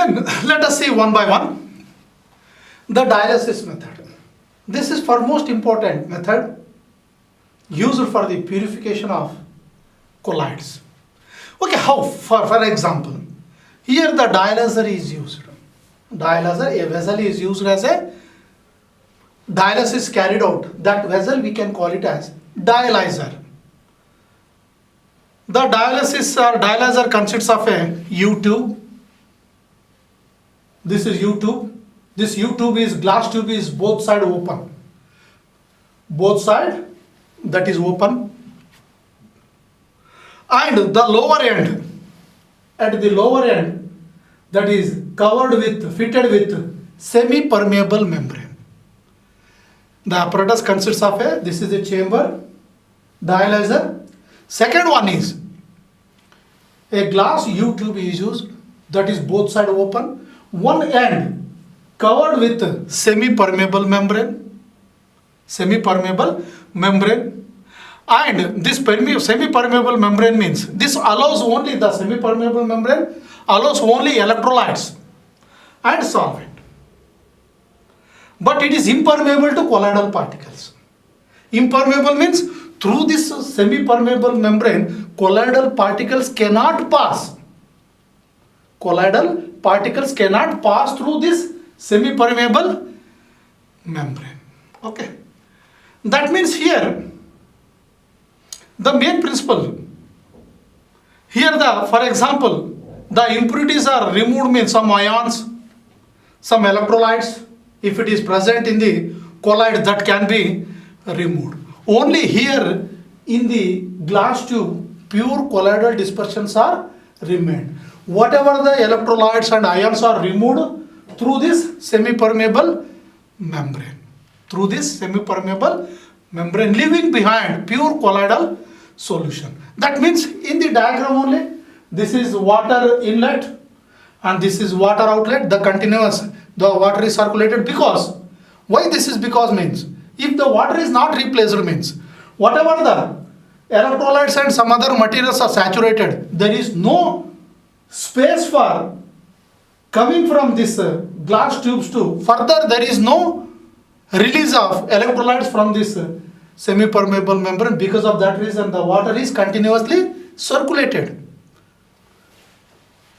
Then let us see one by one the dialysis method. This is for most important method used for the purification of colloids. Okay, how? For example, here the dialyzer is used. Dialyzer, a vessel is used as a dialysis carried out. That vessel we can call it as dialyzer. The dialyzer consists of a U-tube. This is U-tube. This U-tube is glass tube is both side open. Both side that is open. And the lower end, at the lower end, that is fitted with semi-permeable membrane. The apparatus consists of this is a chamber, dialyzer. Second one is a glass U-tube is used, that is both side open. One end covered with semi-permeable membrane. And this semi-permeable membrane means this allows only the semi-permeable membrane allows only electrolytes and solvent. But it is impermeable to colloidal particles. Impermeable means through this semi-permeable membrane, colloidal particles cannot pass. Colloidal particles cannot pass through this semi-permeable membrane. Okay. That means here, the main principle, here for example, the impurities are removed means some ions, some electrolytes, if it is present in the colloid that can be removed. Only here in the glass tube, pure colloidal dispersions are remained. Whatever the electrolytes and ions are removed through this semi-permeable membrane. Leaving behind pure colloidal solution. That means in the diagram only, this is water inlet and this is water outlet, the water is circulated because, why this is because means, if the water is not replaced means, whatever the electrolytes and some other materials are saturated, there is no space for coming from this glass tubes to further, there is no release of electrolytes from this semi-permeable membrane. Because of that reason, the water is continuously circulated.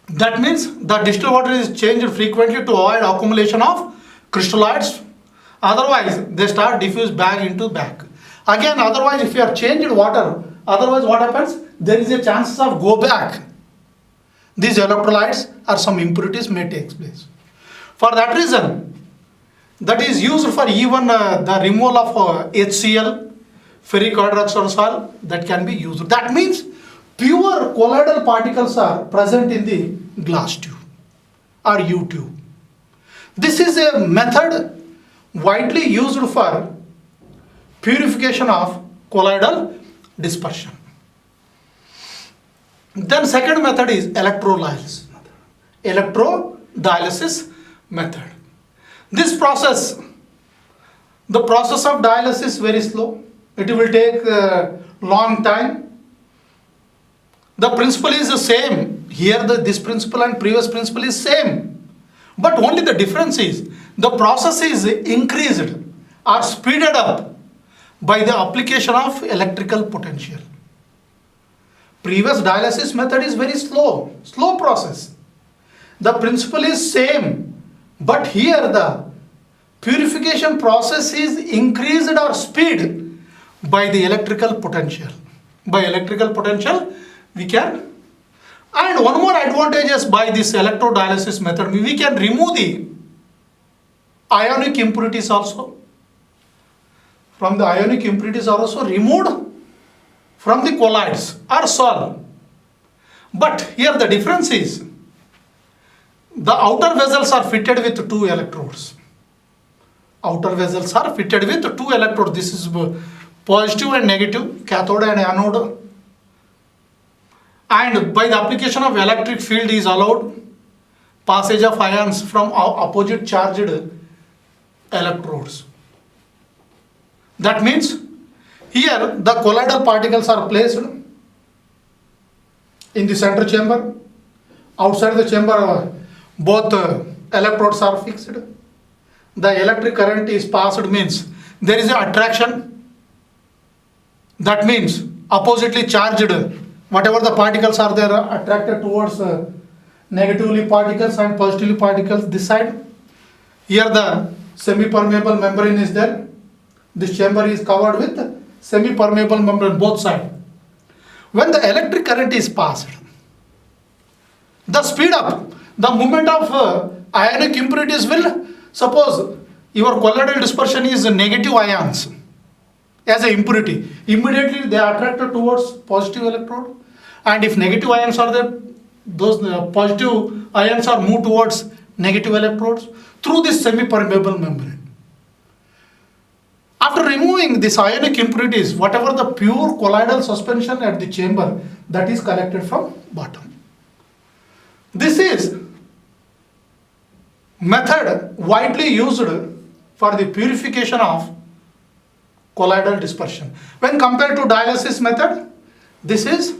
That means the distilled water is changed frequently to avoid accumulation of crystalloids. Otherwise, they start diffuse back into back. Again, otherwise, if you have changed water, otherwise what happens? There is a chance of go back. These electrolytes or some impurities may take place. For that reason, that is used for even the removal of HCl, ferric hydroxide, that can be used. That means pure colloidal particles are present in the glass tube or U-tube. This is a method widely used for purification of colloidal dispersion. Then second method is electrolysis method. This process, the process of dialysis is very slow. It will take a long time. The principle is the same. Here this principle and previous principle is same. But only the difference is the process is increased or speeded up by the application of electrical potential. Previous dialysis method is very slow process. The principle is same, but here the purification process is increased or speed by the electrical potential. By electrical potential we can, and one more advantages by this electrodialysis method, we can remove the ionic impurities also. From the ionic impurities are also removed from the colloids or solved. But here the difference is the outer vessels are fitted with two electrodes. Outer vessels are fitted with two electrodes. This is positive and negative, cathode and anode. And by the application of electric field is allowed passage of ions from opposite charged electrodes. That means here the colloidal particles are placed in the center chamber. Outside the chamber, both electrodes are fixed. The electric current is passed means there is an attraction. That means oppositely charged, whatever the particles are there are attracted towards negatively particles and positively particles this side. Here the semi-permeable membrane is there. This chamber is covered with semi-permeable membrane both sides. When the electric current is passed, the speed up, the movement of ionic impurities will, suppose your colloidal dispersion is negative ions as an impurity, immediately they are attracted towards positive electrode, and if negative ions are there, those positive ions are moved towards negative electrodes through this semi-permeable membrane. After removing these ionic impurities, whatever the pure colloidal suspension at the chamber, that is collected from bottom. This is method widely used for the purification of colloidal dispersion. When compared to dialysis method, this is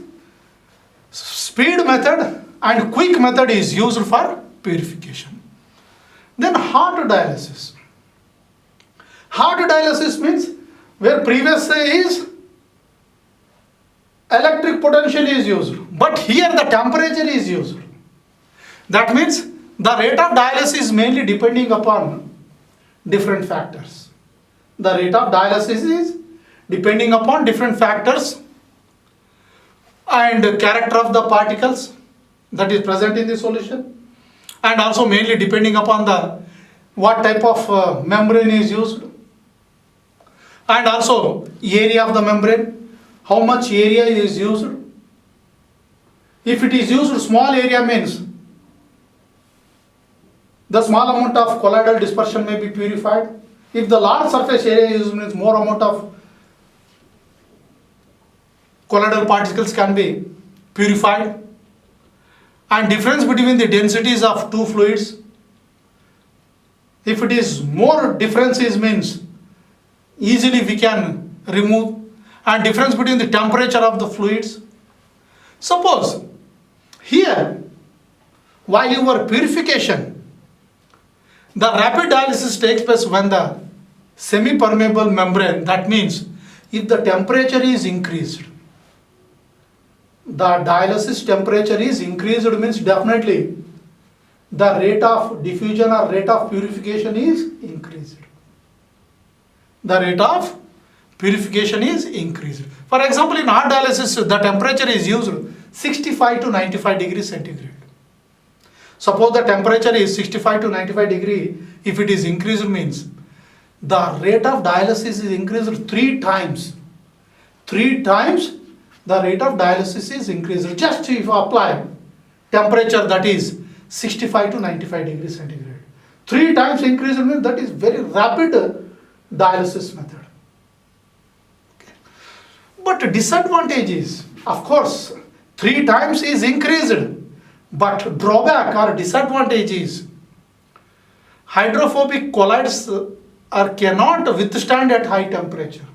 speed method and quick method is used for purification. Then hard dialysis. Hard dialysis means where previous is electric potential is used, but here the temperature is used. That means the rate of dialysis is mainly depending upon different factors. The rate of dialysis is depending upon different factors and character of the particles that is present in the solution, and also mainly depending upon the what type of membrane is used, and also area of the membrane, how much area is used. If it is used small area means the small amount of colloidal dispersion may be purified. If the large surface area is used means more amount of colloidal particles can be purified. And difference between the densities of two fluids, if it is more differences means easily we can remove, and difference between the temperature of the fluids. Suppose here while you were purification, the rapid dialysis takes place when the semi-permeable membrane, that means if the temperature is increased, the dialysis temperature is increased means definitely the rate of diffusion or rate of purification is increased. The rate of purification is increased. For example, in hard dialysis, the temperature is used 65 to 95 degrees centigrade. Suppose the temperature is 65 to 95 degree, if it is increased means the rate of dialysis is increased 3 times. 3 times the rate of dialysis is increased. Just if you apply temperature that is 65 to 95 degrees centigrade. 3 times increase means that is very rapid dialysis method. Okay. But disadvantage is, of course, 3 times is increased, but drawback or disadvantage is hydrophobic colloids cannot withstand at high temperature.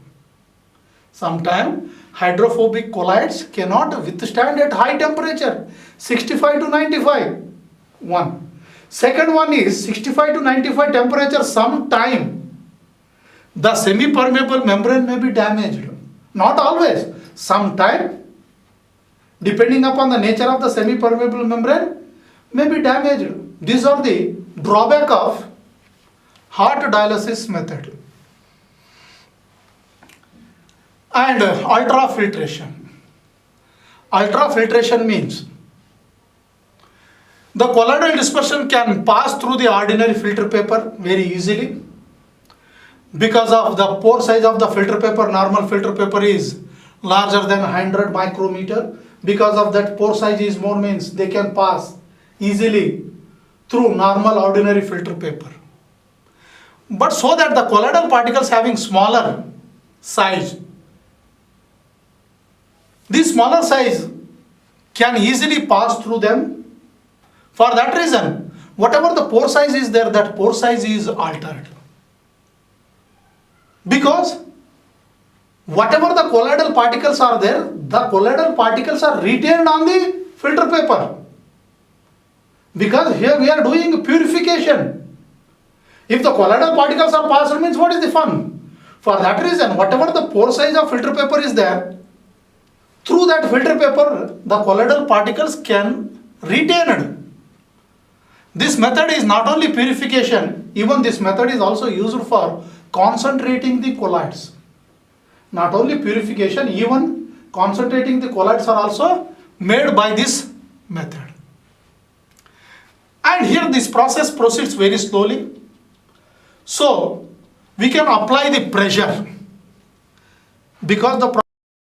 Sometimes hydrophobic colloids cannot withstand at high temperature, 65 to 95. One. Second one is 65 to 95 temperature, sometime the semi-permeable membrane may be damaged. Not always, sometime, depending upon the nature of the semi-permeable membrane, may be damaged. These are the drawback of hard dialysis method. And ultrafiltration. Ultrafiltration means the colloidal dispersion can pass through the ordinary filter paper very easily. Because of the pore size of the filter paper, normal filter paper is larger than 100 micrometer. Because of that pore size is more means they can pass easily through normal ordinary filter paper. But so that the colloidal particles having smaller size, this smaller size can easily pass through them. For that reason, whatever the pore size is there, that pore size is altered. Because whatever the colloidal particles are there, the colloidal particles are retained on the filter paper. Because here we are doing purification. If the colloidal particles are passed, means what is the fun? For that reason, whatever the pore size of filter paper is there, through that filter paper, the colloidal particles can retain. This method is not only purification, even this method is also used for concentrating the colloids. Not only purification, even concentrating the colloids are also made by this method. And here this process proceeds very slowly. So we can apply the pressure because the